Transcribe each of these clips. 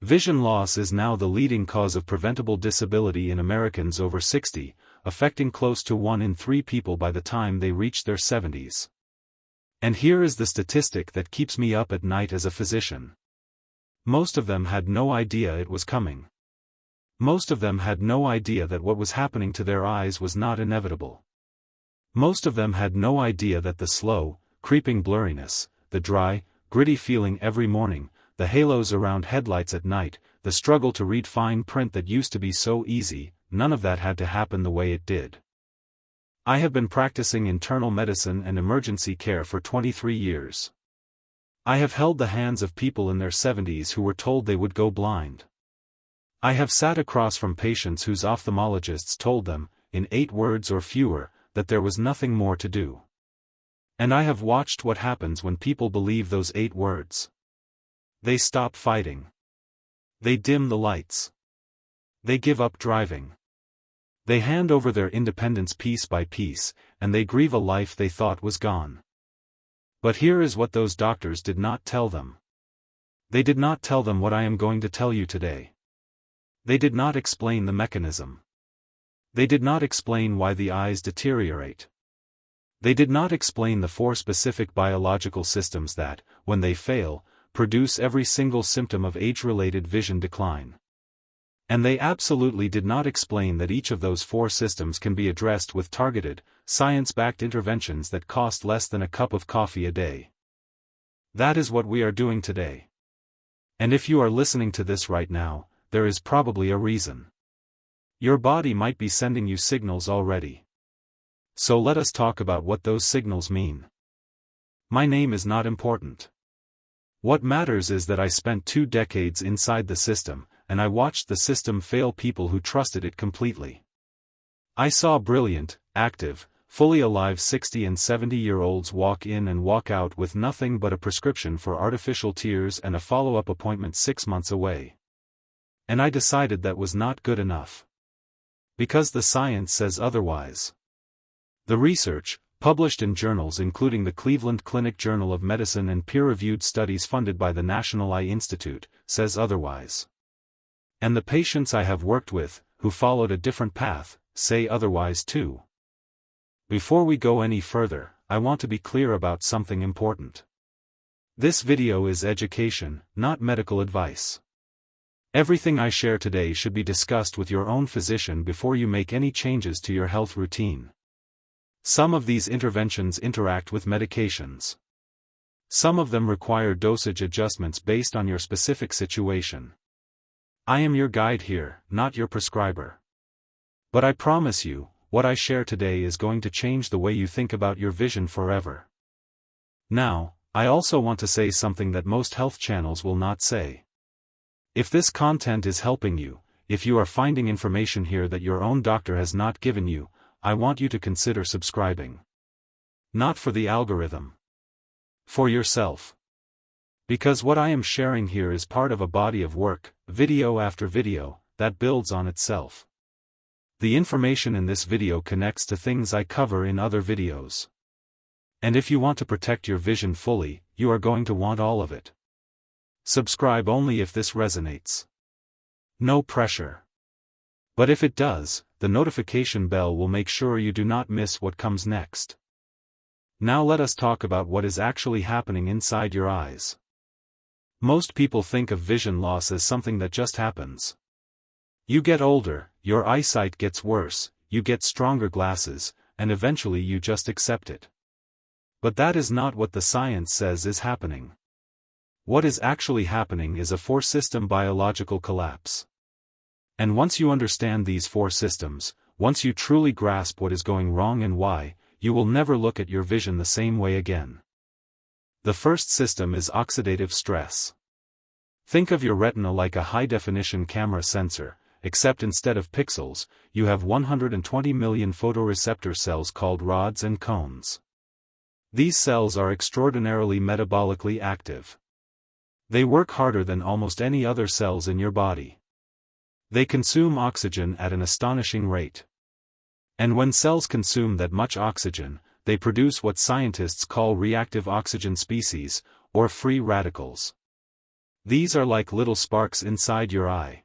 Vision loss is now the leading cause of preventable disability in Americans over 60, affecting close to 1 in 3 people by the time they reach their 70s. And here is the statistic that keeps me up at night as a physician. Most of them had no idea it was coming. Most of them had no idea that what was happening to their eyes was not inevitable. Most of them had no idea that the slow, creeping blurriness, the dry, gritty feeling every morning, the halos around headlights at night, the struggle to read fine print that used to be so easy, none of that had to happen the way it did. I have been practicing internal medicine and emergency care for 23 years. I have held the hands of people in their 70s who were told they would go blind. I have sat across from patients whose ophthalmologists told them, in 8 words or fewer, that there was nothing more to do. And I have watched what happens when people believe those 8 words. They stop fighting. They dim the lights. They give up driving. They hand over their independence piece by piece, and they grieve a life they thought was gone. But here is what those doctors did not tell them. They did not tell them what I am going to tell you today. They did not explain the mechanism. They did not explain why the eyes deteriorate. They did not explain the 4 specific biological systems that, when they fail, produce every single symptom of age-related vision decline. And they absolutely did not explain that each of those 4 systems can be addressed with targeted, science-backed interventions that cost less than a cup of coffee a day. That is what we are doing today. And if you are listening to this right now, there is probably a reason. Your body might be sending you signals already. So let us talk about what those signals mean. My name is not important. What matters is that I spent 2 decades inside the system, and I watched the system fail people who trusted it completely. I saw brilliant, active, fully alive 60 and 70-year-olds walk in and walk out with nothing but a prescription for artificial tears and a follow-up appointment 6 months away. And I decided that was not good enough. Because the science says otherwise. The research, published in journals including the Cleveland Clinic Journal of Medicine and peer-reviewed studies funded by the National Eye Institute, says otherwise. And the patients I have worked with, who followed a different path, say otherwise too. Before we go any further, I want to be clear about something important. This video is education, not medical advice. Everything I share today should be discussed with your own physician before you make any changes to your health routine. Some of these interventions interact with medications. Some of them require dosage adjustments based on your specific situation. I am your guide here, not your prescriber. But I promise you, what I share today is going to change the way you think about your vision forever. Now, I also want to say something that most health channels will not say. If this content is helping you, if you are finding information here that your own doctor has not given you, I want you to consider subscribing. Not for the algorithm. For yourself. Because what I am sharing here is part of a body of work, video after video, that builds on itself. The information in this video connects to things I cover in other videos. And if you want to protect your vision fully, you are going to want all of it. Subscribe only if this resonates. No pressure. But if it does, the notification bell will make sure you do not miss what comes next. Now let us talk about what is actually happening inside your eyes. Most people think of vision loss as something that just happens. You get older, your eyesight gets worse, you get stronger glasses, and eventually you just accept it. But that is not what the science says is happening. What is actually happening is a 4-system biological collapse. And once you understand these 4 systems, once you truly grasp what is going wrong and why, you will never look at your vision the same way again. The first system is oxidative stress. Think of your retina like a high-definition camera sensor, except instead of pixels, you have 120 million photoreceptor cells called rods and cones. These cells are extraordinarily metabolically active. They work harder than almost any other cells in your body. They consume oxygen at an astonishing rate. And when cells consume that much oxygen, they produce what scientists call reactive oxygen species, or free radicals. These are like little sparks inside your eye.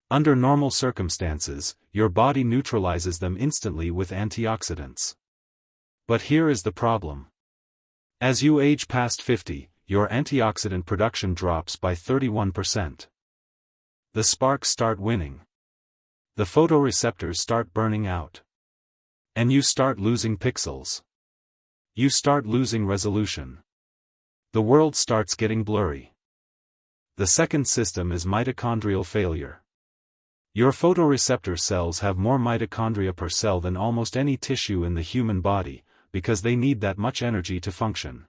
Under normal circumstances, your body neutralizes them instantly with antioxidants. But here is the problem. As you age past 50, your antioxidant production drops by 31%. The sparks start winning. The photoreceptors start burning out. And you start losing pixels. You start losing resolution. The world starts getting blurry. The second system is mitochondrial failure. Your photoreceptor cells have more mitochondria per cell than almost any tissue in the human body, because they need that much energy to function.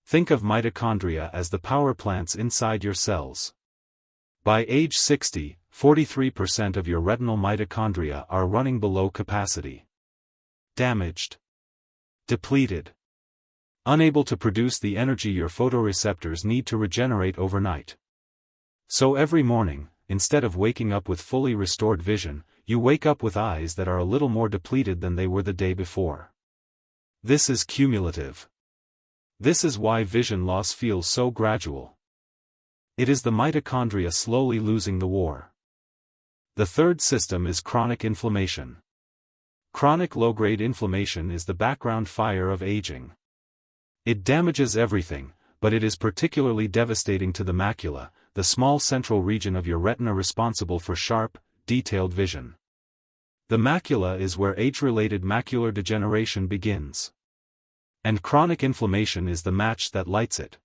Think of mitochondria as the power plants inside your cells. By age 60, 43% of your retinal mitochondria are running below capacity. Damaged. Depleted. Unable to produce the energy your photoreceptors need to regenerate overnight. So every morning, instead of waking up with fully restored vision, you wake up with eyes that are a little more depleted than they were the day before. This is cumulative. This is why vision loss feels so gradual. It is the mitochondria slowly losing the war. The third system is chronic inflammation. Chronic low-grade inflammation is the background fire of aging. It damages everything, but it is particularly devastating to the macula, the small central region of your retina responsible for sharp, detailed vision. The macula is where age-related macular degeneration begins. And chronic inflammation is the match that lights it.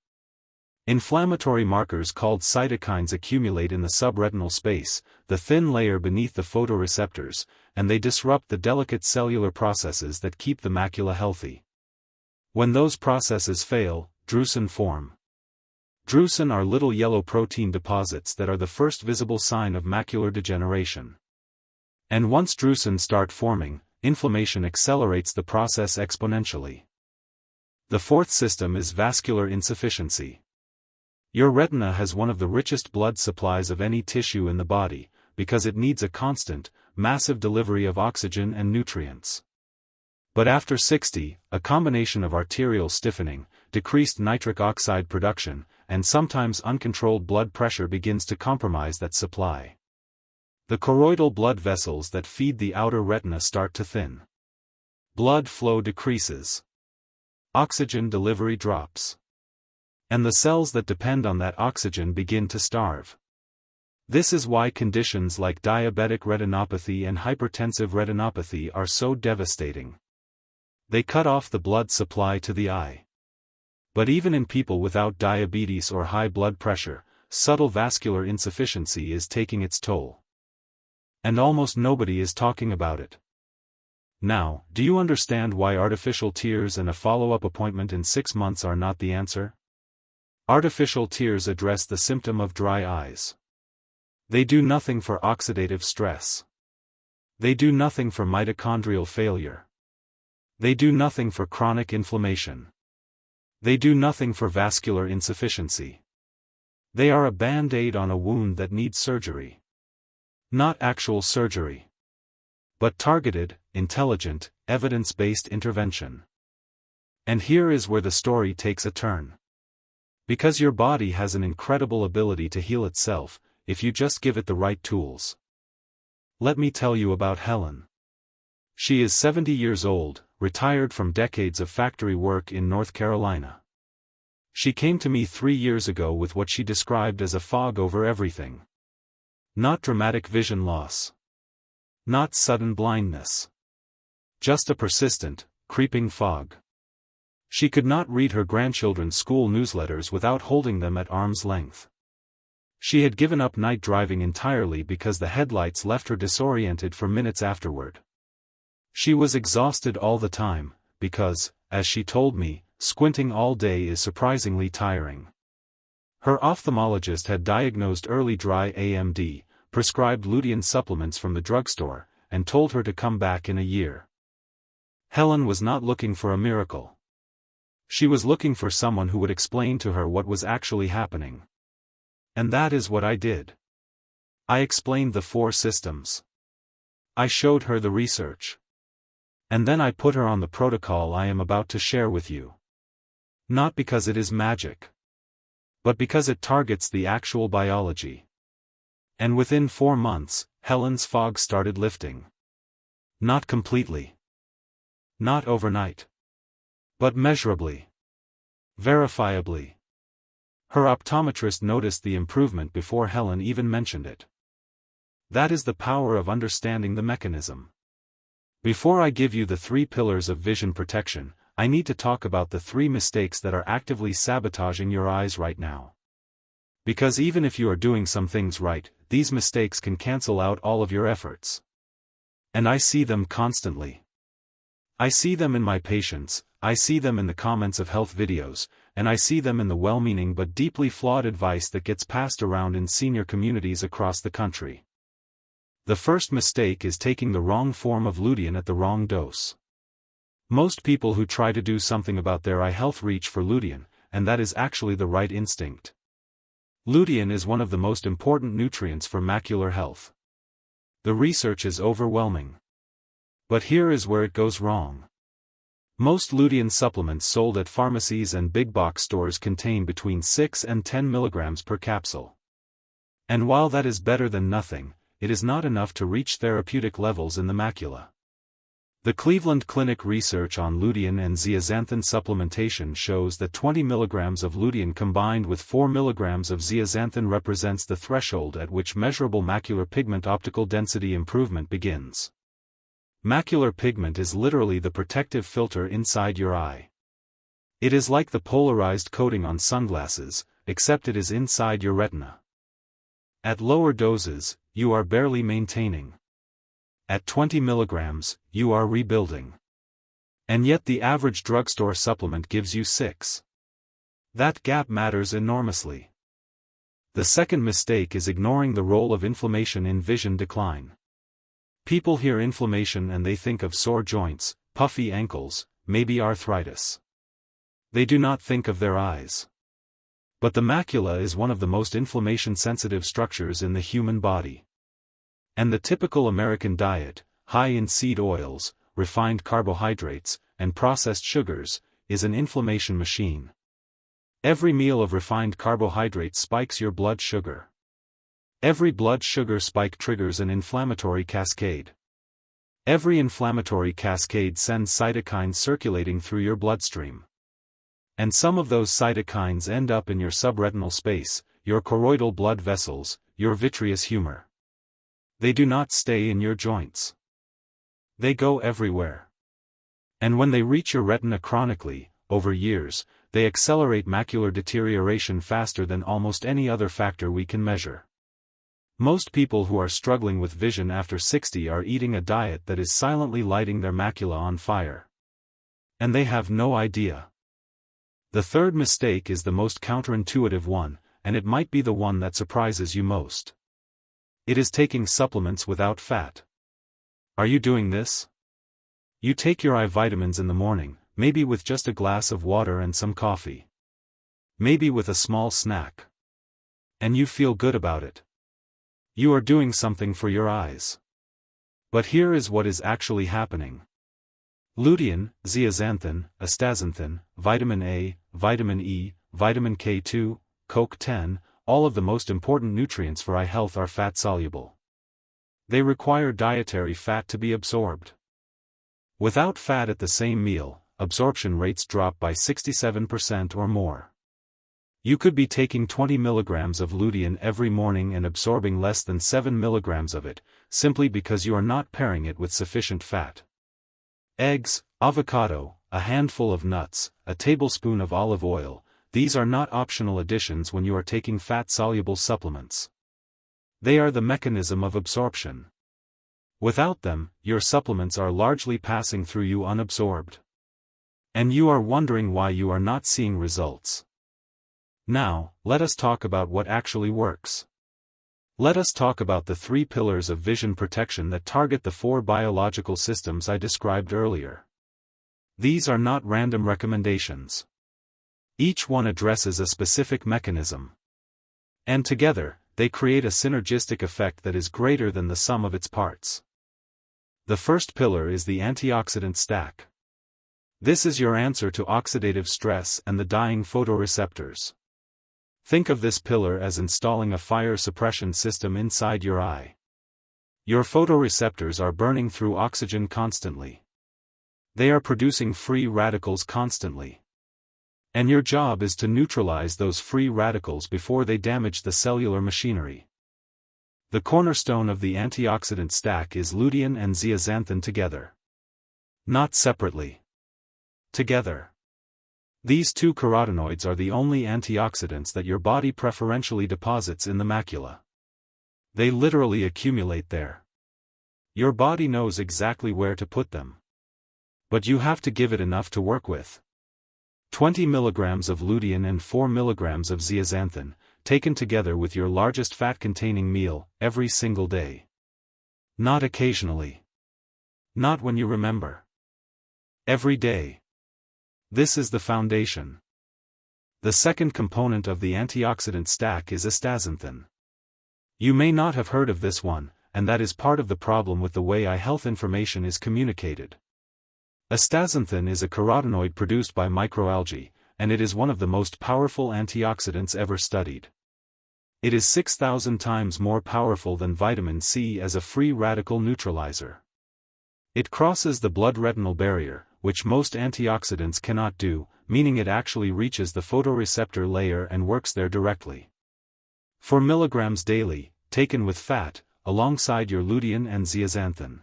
Inflammatory markers called cytokines accumulate in the subretinal space, the thin layer beneath the photoreceptors, and they disrupt the delicate cellular processes that keep the macula healthy. When those processes fail, drusen form. Drusen are little yellow protein deposits that are the first visible sign of macular degeneration. And once drusen start forming, inflammation accelerates the process exponentially. The fourth system is vascular insufficiency. Your retina has one of the richest blood supplies of any tissue in the body, because it needs a constant, massive delivery of oxygen and nutrients. But after 60, a combination of arterial stiffening, decreased nitric oxide production, and sometimes uncontrolled blood pressure begins to compromise that supply. The choroidal blood vessels that feed the outer retina start to thin. Blood flow decreases. Oxygen delivery drops. And the cells that depend on that oxygen begin to starve. This is why conditions like diabetic retinopathy and hypertensive retinopathy are so devastating. They cut off the blood supply to the eye. But even in people without diabetes or high blood pressure, subtle vascular insufficiency is taking its toll. And almost nobody is talking about it. Now, do you understand why artificial tears and a follow-up appointment in 6 months are not the answer? Artificial tears address the symptom of dry eyes. They do nothing for oxidative stress. They do nothing for mitochondrial failure. They do nothing for chronic inflammation. They do nothing for vascular insufficiency. They are a band-aid on a wound that needs surgery. Not actual surgery. But targeted, intelligent, evidence-based intervention. And here is where the story takes a turn. Because your body has an incredible ability to heal itself, if you just give it the right tools. Let me tell you about Helen. She is 70 years old, retired from decades of factory work in North Carolina. She came to me 3 years ago with what she described as a fog over everything. Not dramatic vision loss. Not sudden blindness. Just a persistent, creeping fog. She could not read her grandchildren's school newsletters without holding them at arm's length. She had given up night driving entirely because the headlights left her disoriented for minutes afterward. She was exhausted all the time, because, as she told me, squinting all day is surprisingly tiring. Her ophthalmologist had diagnosed early dry AMD, prescribed lutein supplements from the drugstore, and told her to come back in a year. Helen was not looking for a miracle. She was looking for someone who would explain to her what was actually happening. And that is what I did. I explained the 4 systems. I showed her the research. And then I put her on the protocol I am about to share with you. Not because it is magic. but because it targets the actual biology. And within 4 months, Helen's fog started lifting. Not completely. Not overnight. But measurably. Verifiably. Her optometrist noticed the improvement before Helen even mentioned it. That is the power of understanding the mechanism. Before I give you the 3 pillars of vision protection, I need to talk about the 3 mistakes that are actively sabotaging your eyes right now. Because even if you are doing some things right, these mistakes can cancel out all of your efforts. And I see them constantly. I see them in my patients, I see them in the comments of health videos, and I see them in the well-meaning but deeply flawed advice that gets passed around in senior communities across the country. The first mistake is taking the wrong form of lutein at the wrong dose. Most people who try to do something about their eye health reach for lutein, and that is actually the right instinct. Lutein is one of the most important nutrients for macular health. The research is overwhelming. But here is where it goes wrong. Most lutein supplements sold at pharmacies and big box stores contain between 6 and 10 milligrams per capsule. And while that is better than nothing, it is not enough to reach therapeutic levels in the macula. The Cleveland Clinic research on lutein and zeaxanthin supplementation shows that 20 milligrams of lutein combined with 4 milligrams of zeaxanthin represents the threshold at which measurable macular pigment optical density improvement begins. Macular pigment is literally the protective filter inside your eye. It is like the polarized coating on sunglasses, except it is inside your retina. At lower doses, you are barely maintaining. At 20 milligrams, you are rebuilding. And yet the average drugstore supplement gives you 6. That gap matters enormously. The second mistake is ignoring the role of inflammation in vision decline. People hear inflammation and they think of sore joints, puffy ankles, maybe arthritis. They do not think of their eyes. But the macula is one of the most inflammation-sensitive structures in the human body. And the typical American diet, high in seed oils, refined carbohydrates, and processed sugars, is an inflammation machine. Every meal of refined carbohydrates spikes your blood sugar. Every blood sugar spike triggers an inflammatory cascade. Every inflammatory cascade sends cytokines circulating through your bloodstream. And some of those cytokines end up in your subretinal space, your choroidal blood vessels, your vitreous humor. They do not stay in your joints. They go everywhere. And when they reach your retina chronically, over years, they accelerate macular deterioration faster than almost any other factor we can measure. Most people who are struggling with vision after 60 are eating a diet that is silently lighting their macula on fire. And they have no idea. The third mistake is the most counterintuitive one, and it might be the one that surprises you most. It is taking supplements without fat. Are you doing this? You take your eye vitamins in the morning, maybe with just a glass of water and some coffee. Maybe with a small snack. And you feel good about it. You are doing something for your eyes. But here is what is actually happening. Lutein, zeaxanthin, astaxanthin, vitamin A, vitamin E, vitamin K2, CoQ10, all of the most important nutrients for eye health are fat-soluble. They require dietary fat to be absorbed. Without fat at the same meal, absorption rates drop by 67% or more. You could be taking 20 milligrams of lutein every morning and absorbing less than 7 milligrams of it, simply because you are not pairing it with sufficient fat. Eggs, avocado, a handful of nuts, a tablespoon of olive oil, these are not optional additions when you are taking fat-soluble supplements. They are the mechanism of absorption. Without them, your supplements are largely passing through you unabsorbed. And you are wondering why you are not seeing results. Now, let us talk about what actually works. Let us talk about the 3 pillars of vision protection that target the 4 biological systems I described earlier. These are not random recommendations. Each one addresses a specific mechanism. And together, they create a synergistic effect that is greater than the sum of its parts. The first pillar is the antioxidant stack. This is your answer to oxidative stress and the dying photoreceptors. Think of this pillar as installing a fire suppression system inside your eye. Your photoreceptors are burning through oxygen constantly. They are producing free radicals constantly. And your job is to neutralize those free radicals before they damage the cellular machinery. The cornerstone of the antioxidant stack is lutein and zeaxanthin together. Not separately. Together. These two carotenoids are the only antioxidants that your body preferentially deposits in the macula. They literally accumulate there. Your body knows exactly where to put them. But you have to give it enough to work with. 20 mg of lutein and 4 mg of zeaxanthin, taken together with your largest fat-containing meal, every single day. Not occasionally. Not when you remember. Every day. This is the foundation. The second component of the antioxidant stack is astaxanthin. You may not have heard of this one, and that is part of the problem with the way eye health information is communicated. Astaxanthin is a carotenoid produced by microalgae, and it is one of the most powerful antioxidants ever studied. It is 6,000 times more powerful than vitamin C as a free radical neutralizer. It crosses the blood-retinal barrier, which most antioxidants cannot do, meaning it actually reaches the photoreceptor layer and works there directly. 4 mg daily, taken with fat, alongside your lutein and zeaxanthin.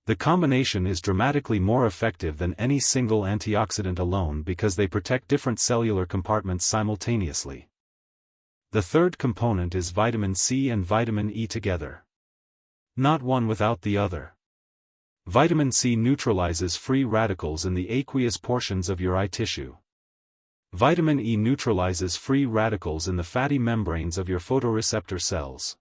The combination is dramatically more effective than any single antioxidant alone because they protect different cellular compartments simultaneously. The third component is vitamin C and vitamin E together. Not one without the other. Vitamin C neutralizes free radicals in the aqueous portions of your eye tissue. Vitamin E neutralizes free radicals in the fatty membranes of your photoreceptor cells.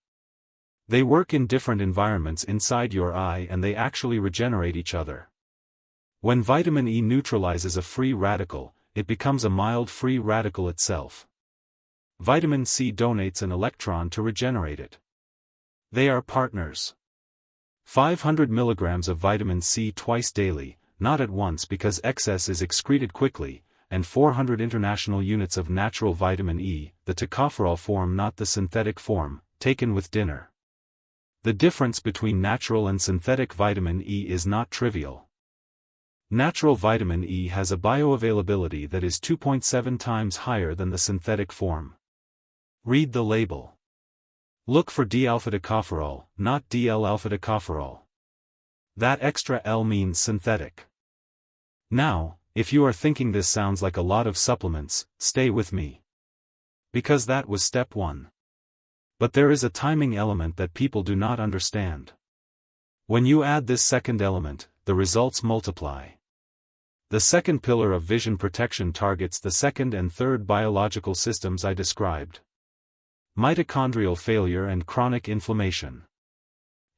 They work in different environments inside your eye and they actually regenerate each other. When vitamin E neutralizes a free radical, it becomes a mild free radical itself. Vitamin C donates an electron to regenerate it. They are partners. 500 mg of vitamin C twice daily, not at once because excess is excreted quickly, and 400 international units of natural vitamin E, the tocopherol form not the synthetic form, taken with dinner. The difference between natural and synthetic vitamin E is not trivial. Natural vitamin E has a bioavailability that is 2.7 times higher than the synthetic form. Read the label. Look for D-alpha tocopherol, not DL-alpha tocopherol. That extra L means synthetic. Now, if you are thinking this sounds like a lot of supplements, stay with me. Because that was step 1. But there is a timing element that people do not understand. When you add this second element, the results multiply. The second pillar of vision protection targets the second and third biological systems I described. Mitochondrial failure and chronic inflammation.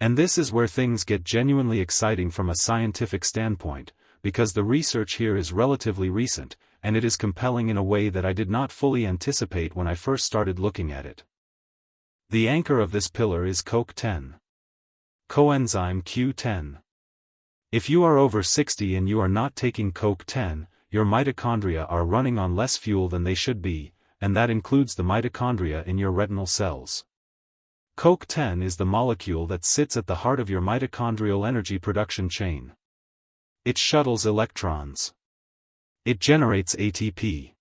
And this is where things get genuinely exciting from a scientific standpoint, because the research here is relatively recent, and it is compelling in a way that I did not fully anticipate when I first started looking at it. The anchor of this pillar is CoQ10. Coenzyme Q10. If you are over 60 and you are not taking CoQ10, your mitochondria are running on less fuel than they should be, and that includes the mitochondria in your retinal cells. CoQ10 is the molecule that sits at the heart of your mitochondrial energy production chain. It shuttles electrons. It generates ATP.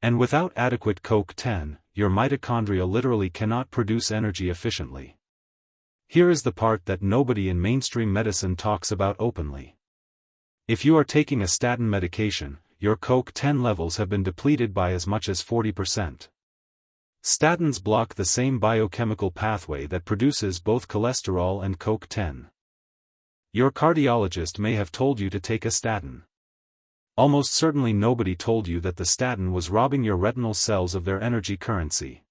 And without adequate CoQ10, your mitochondria literally cannot produce energy efficiently. Here is the part that nobody in mainstream medicine talks about openly. If you are taking a statin medication, your CoQ10 levels have been depleted by as much as 40%. Statins block the same biochemical pathway that produces both cholesterol and CoQ10. Your cardiologist may have told you to take a statin. Almost certainly nobody told you that the statin was robbing your retinal cells of their energy currency.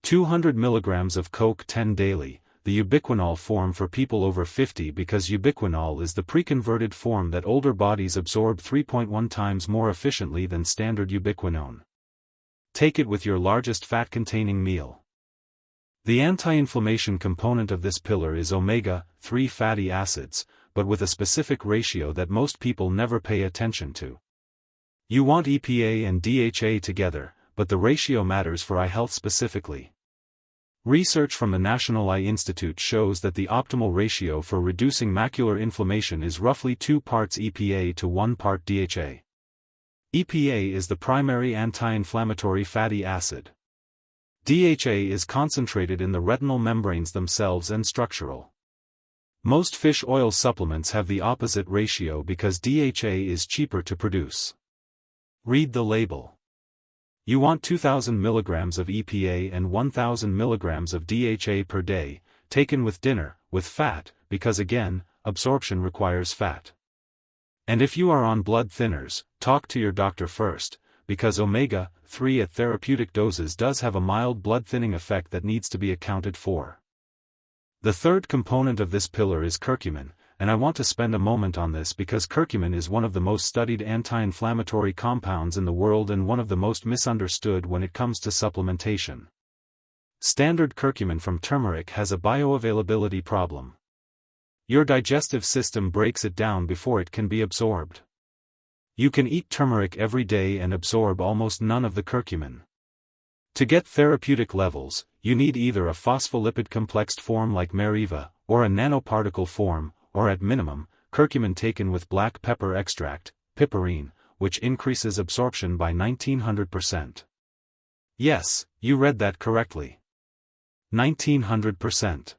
200 mg of CoQ10 daily, the ubiquinol form for people over 50 because ubiquinol is the pre-converted form that older bodies absorb 3.1 times more efficiently than standard ubiquinone. Take it with your largest fat-containing meal. The anti-inflammation component of this pillar is omega-3 fatty acids, but with a specific ratio that most people never pay attention to. You want EPA and DHA together, but the ratio matters for eye health specifically. Research from the National Eye Institute shows that the optimal ratio for reducing macular inflammation is roughly 2 parts EPA to 1 part DHA. EPA is the primary anti-inflammatory fatty acid. DHA is concentrated in the retinal membranes themselves and structural. Most fish oil supplements have the opposite ratio because DHA is cheaper to produce. Read the label. You want 2,000 mg of EPA and 1,000 mg of DHA per day, taken with dinner, with fat, because again, absorption requires fat. And if you are on blood thinners, talk to your doctor first, because omega-3 at therapeutic doses does have a mild blood thinning effect that needs to be accounted for. The third component of this pillar is curcumin, and I want to spend a moment on this because curcumin is one of the most studied anti-inflammatory compounds in the world and one of the most misunderstood when it comes to supplementation. Standard curcumin from turmeric has a bioavailability problem. Your digestive system breaks it down before it can be absorbed. You can eat turmeric every day and absorb almost none of the curcumin. To get therapeutic levels, you need either a phospholipid complexed form like Meriva, or a nanoparticle form, or at minimum, curcumin taken with black pepper extract, piperine, which increases absorption by 1900%. Yes, you read that correctly. 1900%.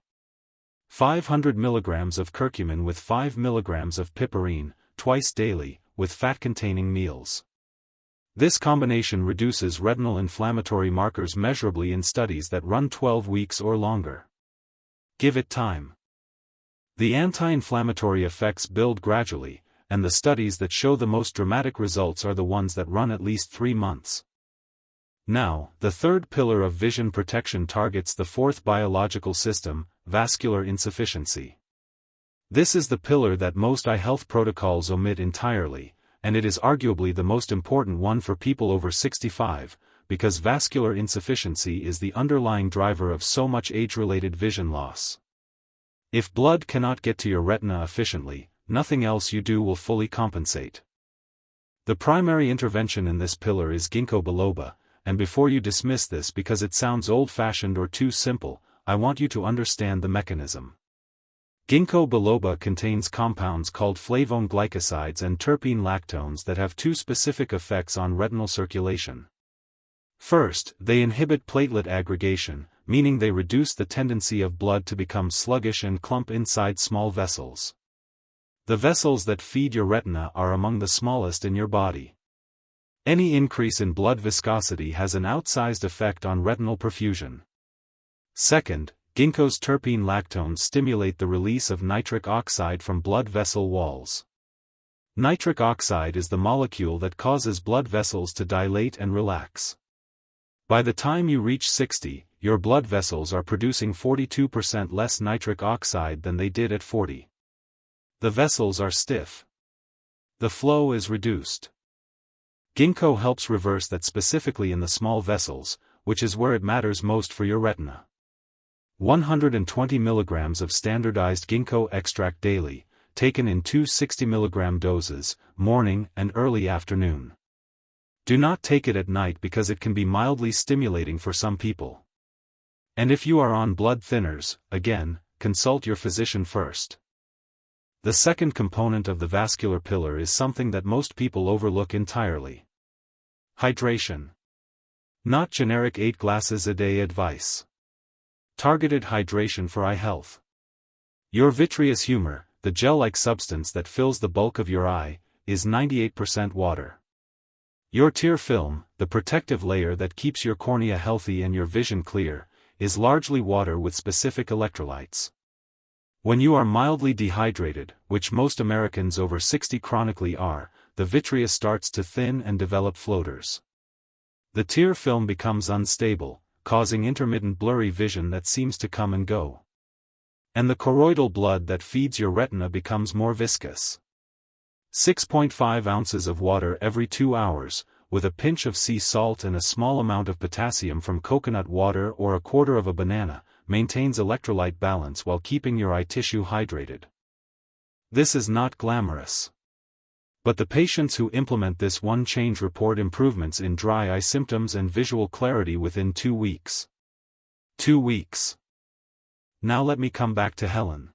500 mg of curcumin with 5 mg of piperine, twice daily, with fat-containing meals. This combination reduces retinal inflammatory markers measurably in studies that run 12 weeks or longer. Give it time. The anti-inflammatory effects build gradually, and the studies that show the most dramatic results are the ones that run at least 3 months. Now, the third pillar of vision protection targets the fourth biological system, vascular insufficiency. This is the pillar that most eye health protocols omit entirely, and it is arguably the most important one for people over 65, because vascular insufficiency is the underlying driver of so much age-related vision loss. If blood cannot get to your retina efficiently, nothing else you do will fully compensate. The primary intervention in this pillar is ginkgo biloba, and before you dismiss this because it sounds old-fashioned or too simple, I want you to understand the mechanism. Ginkgo biloba contains compounds called flavone glycosides and terpene lactones that have two specific effects on retinal circulation. First, they inhibit platelet aggregation, meaning they reduce the tendency of blood to become sluggish and clump inside small vessels. The vessels that feed your retina are among the smallest in your body. Any increase in blood viscosity has an outsized effect on retinal perfusion. Second, ginkgo's terpene lactones stimulate the release of nitric oxide from blood vessel walls. Nitric oxide is the molecule that causes blood vessels to dilate and relax. By the time you reach 60, your blood vessels are producing 42% less nitric oxide than they did at 40. The vessels are stiff. The flow is reduced. Ginkgo helps reverse that specifically in the small vessels, which is where it matters most for your retina. 120 mg of standardized ginkgo extract daily, taken in 2 60 mg doses, morning and early afternoon. Do not take it at night because it can be mildly stimulating for some people. And if you are on blood thinners, again, consult your physician first. The second component of the vascular pillar is something that most people overlook entirely. Hydration. Not generic 8 glasses a day advice. Targeted hydration for eye health. Your vitreous humor, the gel-like substance that fills the bulk of your eye, is 98% water. Your tear film, the protective layer that keeps your cornea healthy and your vision clear, is largely water with specific electrolytes. When you are mildly dehydrated, which most Americans over 60 chronically are, the vitreous starts to thin and develop floaters. The tear film becomes unstable, causing intermittent blurry vision that seems to come and go. And the choroidal blood that feeds your retina becomes more viscous. 6.5 ounces of water every 2 hours, with a pinch of sea salt and a small amount of potassium from coconut water or a quarter of a banana, maintains electrolyte balance while keeping your eye tissue hydrated. This is not glamorous. But the patients who implement this one change report improvements in dry eye symptoms and visual clarity within 2 weeks. 2 weeks. Now let me come back to Helen.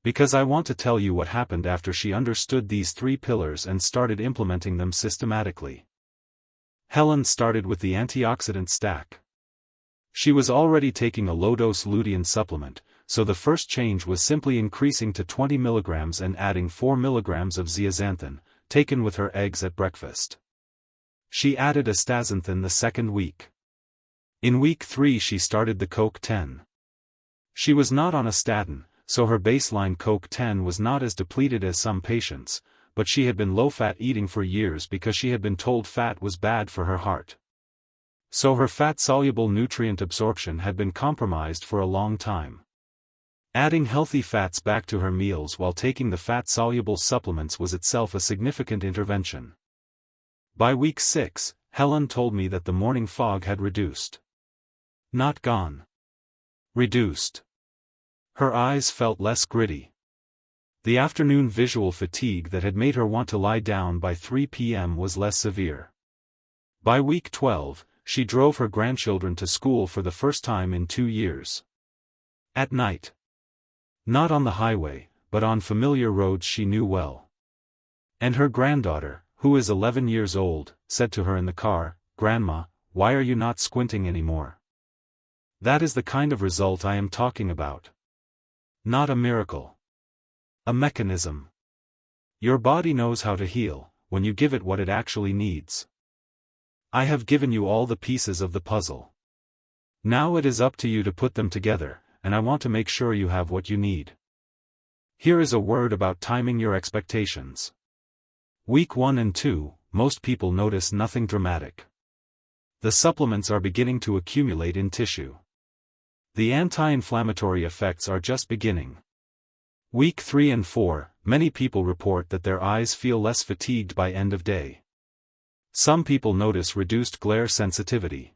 Because I want to tell you what happened after she understood these 3 pillars and started implementing them systematically. Helen started with the antioxidant stack. She was already taking a low-dose lutein supplement, so the first change was simply increasing to 20 mg and adding 4 mg of zeaxanthin, taken with her eggs at breakfast. She added astaxanthin the second week. In week 3 she started the CoQ10. She was not on a statin, so her baseline CoQ10 was not as depleted as some patients, but she had been low-fat eating for years because she had been told fat was bad for her heart. So her fat-soluble nutrient absorption had been compromised for a long time. Adding healthy fats back to her meals while taking the fat-soluble supplements was itself a significant intervention. By week 6, Helen told me that the morning fog had reduced. Not gone. Reduced. Her eyes felt less gritty. The afternoon visual fatigue that had made her want to lie down by 3 p.m. was less severe. By week 12, she drove her grandchildren to school for the first time in 2 years. At night. Not on the highway, but on familiar roads she knew well. And her granddaughter, who is 11 years old, said to her in the car, "Grandma, why are you not squinting anymore?" That is the kind of result I am talking about. Not a miracle. A mechanism. Your body knows how to heal, when you give it what it actually needs. I have given you all the pieces of the puzzle. Now it is up to you to put them together, and I want to make sure you have what you need. Here is a word about timing your expectations. Week 1 and 2, most people notice nothing dramatic. The supplements are beginning to accumulate in tissue. The anti-inflammatory effects are just beginning. Week 3 and 4, many people report that their eyes feel less fatigued by end of day. Some people notice reduced glare sensitivity.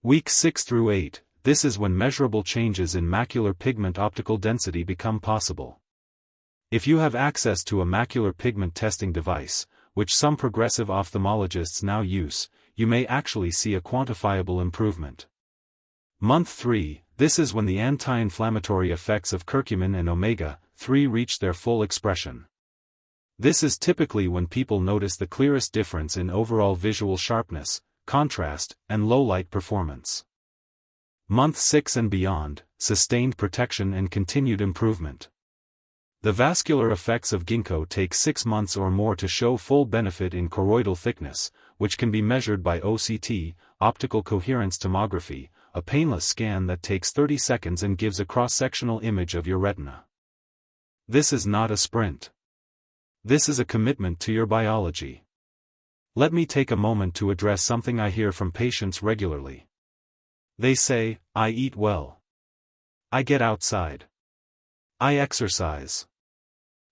Week 6 through 8, this is when measurable changes in macular pigment optical density become possible. If you have access to a macular pigment testing device, which some progressive ophthalmologists now use, you may actually see a quantifiable improvement. Month 3, this is when the anti-inflammatory effects of curcumin and omega-3 reach their full expression. This is typically when people notice the clearest difference in overall visual sharpness, contrast, and low-light performance. Month 6 and beyond, sustained protection and continued improvement. The vascular effects of ginkgo take 6 months or more to show full benefit in choroidal thickness, which can be measured by OCT, optical coherence tomography, a painless scan that takes 30 seconds and gives a cross-sectional image of your retina. This is not a sprint. This is a commitment to your biology. Let me take a moment to address something I hear from patients regularly. They say, "I eat well. I get outside. I exercise.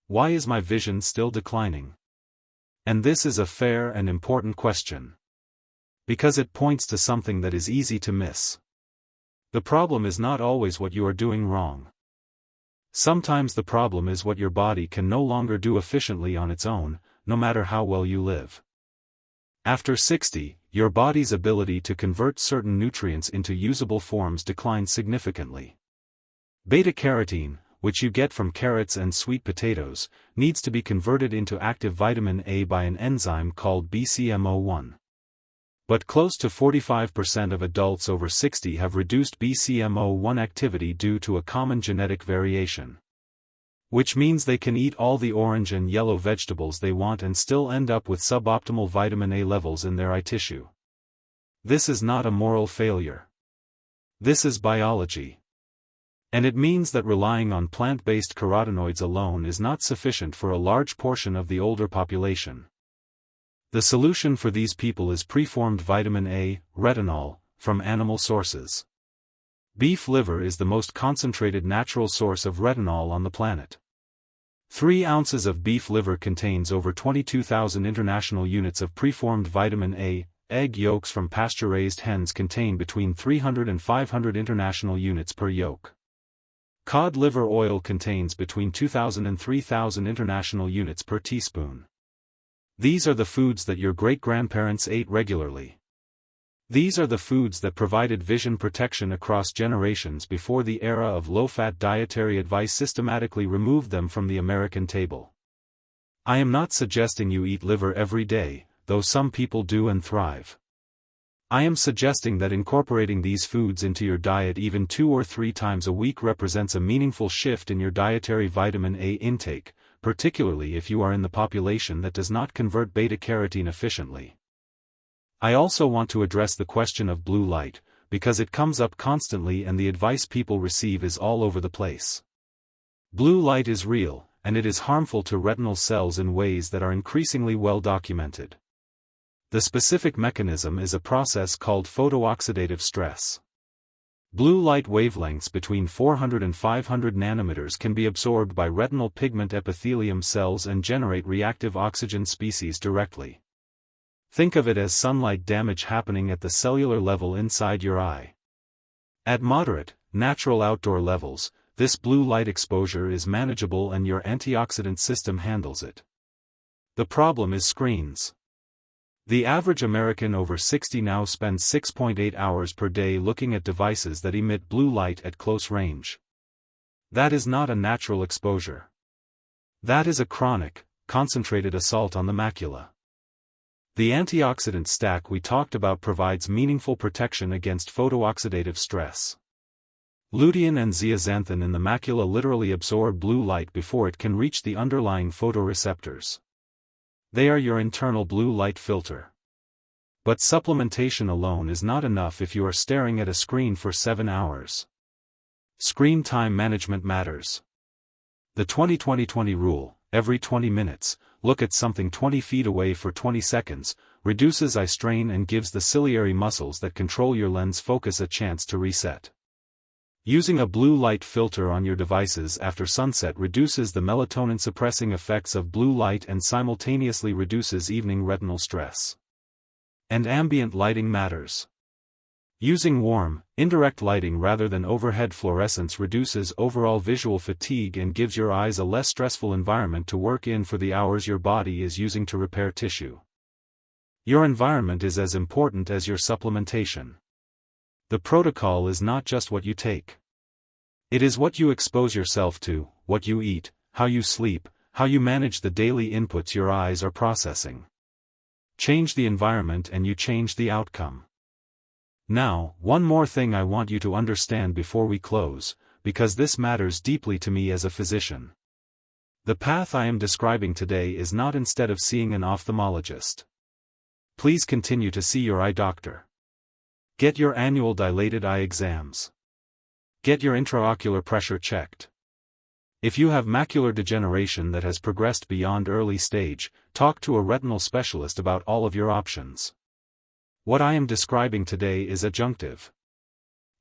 Why is my vision still declining?" And this is a fair and important question. Because it points to something that is easy to miss. The problem is not always what you are doing wrong. Sometimes the problem is what your body can no longer do efficiently on its own, no matter how well you live. After 60, your body's ability to convert certain nutrients into usable forms declines significantly. Beta-carotene, which you get from carrots and sweet potatoes, needs to be converted into active vitamin A by an enzyme called BCMO1. But close to 45% of adults over 60 have reduced BCMO1 activity due to a common genetic variation. Which means they can eat all the orange and yellow vegetables they want and still end up with suboptimal vitamin A levels in their eye tissue. This is not a moral failure. This is biology. And it means that relying on plant-based carotenoids alone is not sufficient for a large portion of the older population. The solution for these people is preformed vitamin A, retinol, from animal sources. Beef liver is the most concentrated natural source of retinol on the planet. 3 ounces of beef liver contains over 22,000 international units of preformed vitamin A. Egg yolks from pasture-raised hens contain between 300 and 500 international units per yolk. Cod liver oil contains between 2,000 and 3,000 international units per teaspoon. These are the foods that your great-grandparents ate regularly. These are the foods that provided vision protection across generations before the era of low-fat dietary advice systematically removed them from the American table. I am not suggesting you eat liver every day, though some people do and thrive. I am suggesting that incorporating these foods into your diet even 2 or 3 times a week represents a meaningful shift in your dietary vitamin A intake, particularly if you are in the population that does not convert beta-carotene efficiently. I also want to address the question of blue light, because it comes up constantly and the advice people receive is all over the place. Blue light is real, and it is harmful to retinal cells in ways that are increasingly well documented. The specific mechanism is a process called photooxidative stress. Blue light wavelengths between 400 and 500 nanometers can be absorbed by retinal pigment epithelium cells and generate reactive oxygen species directly. Think of it as sunlight damage happening at the cellular level inside your eye. At moderate, natural outdoor levels, this blue light exposure is manageable and your antioxidant system handles it. The problem is screens. The average American over 60 now spends 6.8 hours per day looking at devices that emit blue light at close range. That is not a natural exposure. That is a chronic, concentrated assault on the macula. The antioxidant stack we talked about provides meaningful protection against photooxidative stress. Lutein and zeaxanthin in the macula literally absorb blue light before it can reach the underlying photoreceptors. They are your internal blue light filter. But supplementation alone is not enough if you are staring at a screen for 7 hours. Screen time management matters. The 20-20-20 rule, every 20 minutes, look at something 20 feet away for 20 seconds, reduces eye strain and gives the ciliary muscles that control your lens focus a chance to reset. Using a blue light filter on your devices after sunset reduces the melatonin-suppressing effects of blue light and simultaneously reduces evening retinal stress. And ambient lighting matters. Using warm, indirect lighting rather than overhead fluorescence reduces overall visual fatigue and gives your eyes a less stressful environment to work in for the hours your body is using to repair tissue. Your environment is as important as your supplementation. The protocol is not just what you take. It is what you expose yourself to, what you eat, how you sleep, how you manage the daily inputs your eyes are processing. Change the environment and you change the outcome. Now, one more thing I want you to understand before we close, because this matters deeply to me as a physician. The path I am describing today is not instead of seeing an ophthalmologist. Please continue to see your eye doctor. Get your annual dilated eye exams. Get your intraocular pressure checked. If you have macular degeneration that has progressed beyond early stage, talk to a retinal specialist about all of your options. What I am describing today is adjunctive.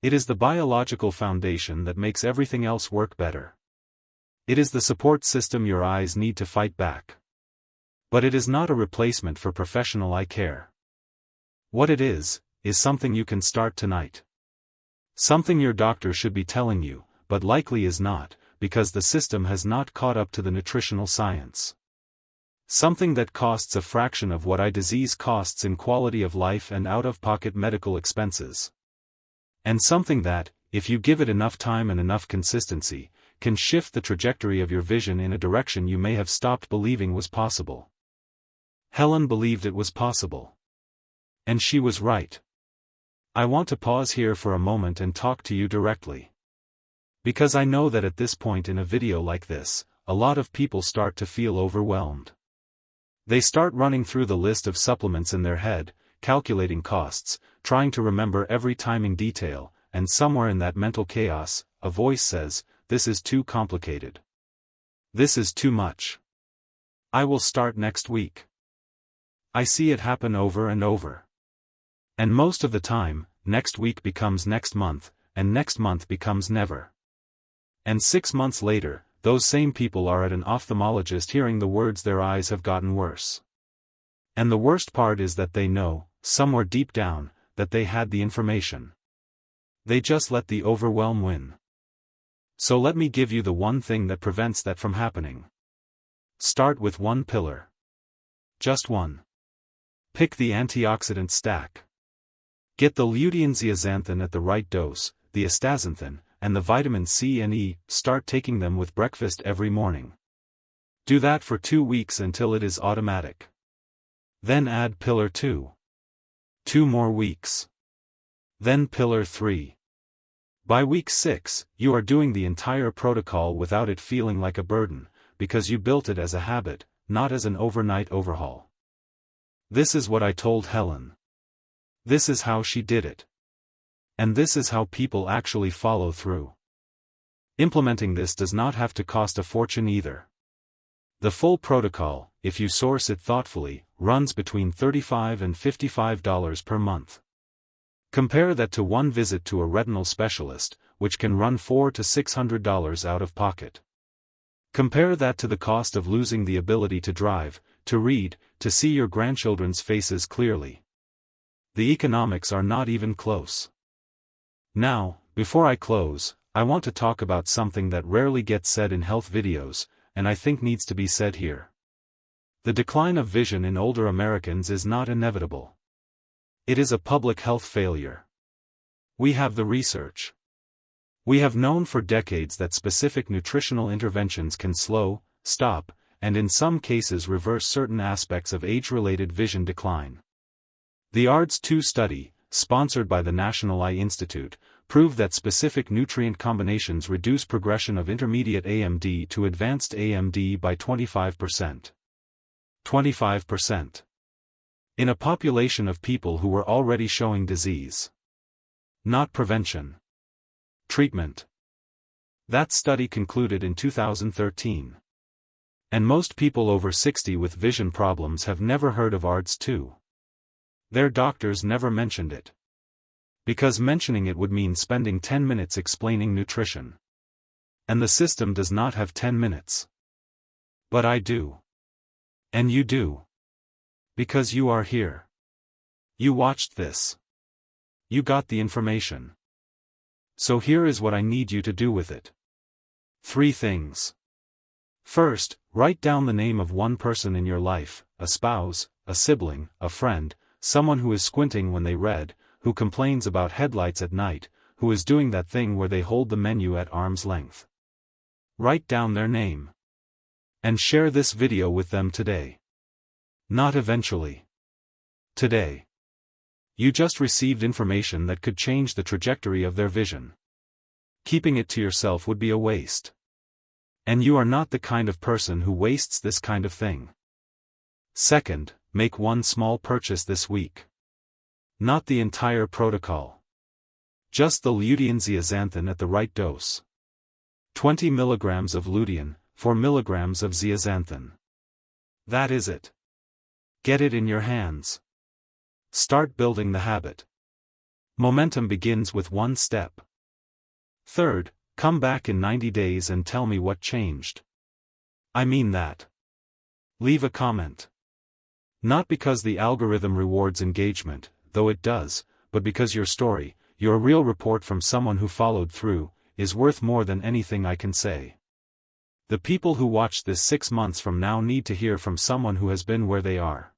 It is the biological foundation that makes everything else work better. It is the support system your eyes need to fight back. But it is not a replacement for professional eye care. What it is something you can start tonight. Something your doctor should be telling you, but likely is not, because the system has not caught up to the nutritional science. Something that costs a fraction of what eye disease costs in quality of life and out-of-pocket medical expenses. And something that, if you give it enough time and enough consistency, can shift the trajectory of your vision in a direction you may have stopped believing was possible. Helen believed it was possible. And she was right. I want to pause here for a moment and talk to you directly. Because I know that at this point in a video like this, a lot of people start to feel overwhelmed. They start running through the list of supplements in their head, calculating costs, trying to remember every timing detail, and somewhere in that mental chaos, a voice says, "This is too complicated. This is too much. I will start next week." I see it happen over and over. And most of the time, next week becomes next month, and next month becomes never. And 6 months later, those same people are at an ophthalmologist hearing the words their eyes have gotten worse. And the worst part is that they know, somewhere deep down, that they had the information. They just let the overwhelm win. So let me give you the one thing that prevents that from happening. Start with one pillar. Just one. Pick the antioxidant stack. Get the lutein zeaxanthin at the right dose, the astaxanthin, and the vitamin C and E. Start taking them with breakfast every morning. Do that for 2 weeks until it is automatic. Then add pillar 2. 2 more weeks. Then pillar 3. By week 6, you are doing the entire protocol without it feeling like a burden, because you built it as a habit, not as an overnight overhaul. This is what I told Helen. This is how she did it. And this is how people actually follow through. Implementing this does not have to cost a fortune either. The full protocol, if you source it thoughtfully, runs between $35 and $55 per month. Compare that to one visit to a retinal specialist, which can run $400 to $600 out of pocket. Compare that to the cost of losing the ability to drive, to read, to see your grandchildren's faces clearly. The economics are not even close. Now, before I close, I want to talk about something that rarely gets said in health videos, and I think needs to be said here. The decline of vision in older Americans is not inevitable. It is a public health failure. We have the research. We have known for decades that specific nutritional interventions can slow, stop, and in some cases reverse certain aspects of age-related vision decline. The ARDS-2 study, sponsored by the National Eye Institute, proved that specific nutrient combinations reduce progression of intermediate AMD to advanced AMD by 25%. 25%. In a population of people who were already showing disease. Not prevention. Treatment. That study concluded in 2013. And most people over 60 with vision problems have never heard of ARDS-2. Their doctors never mentioned it. Because mentioning it would mean spending 10 minutes explaining nutrition. And the system does not have 10 minutes. But I do. And you do. Because you are here. You watched this. You got the information. So here is what I need you to do with it. 3 things. First, write down the name of one person in your life, a spouse, a sibling, a friend, someone who is squinting when they read, who complains about headlights at night, who is doing that thing where they hold the menu at arm's length. Write down their name. And share this video with them today. Not eventually. Today. You just received information that could change the trajectory of their vision. Keeping it to yourself would be a waste. And you are not the kind of person who wastes this kind of thing. Second, make one small purchase this week. Not the entire protocol. Just the lutein zeaxanthin at the right dose. 20 milligrams of lutein, 4 milligrams of zeaxanthin. That is it. Get it in your hands. Start building the habit. Momentum begins with one step. Third, come back in 90 days and tell me what changed. I mean that. Leave a comment. Not because the algorithm rewards engagement, though it does, but because your story, your real report from someone who followed through, is worth more than anything I can say. The people who watch this 6 months from now need to hear from someone who has been where they are.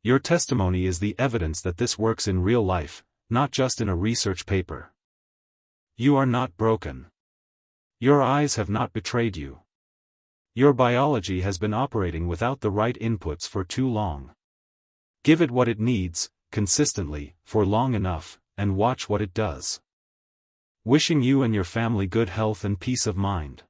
Your testimony is the evidence that this works in real life, not just in a research paper. You are not broken. Your eyes have not betrayed you. Your biology has been operating without the right inputs for too long. Give it what it needs, consistently, for long enough, and watch what it does. Wishing you and your family good health and peace of mind.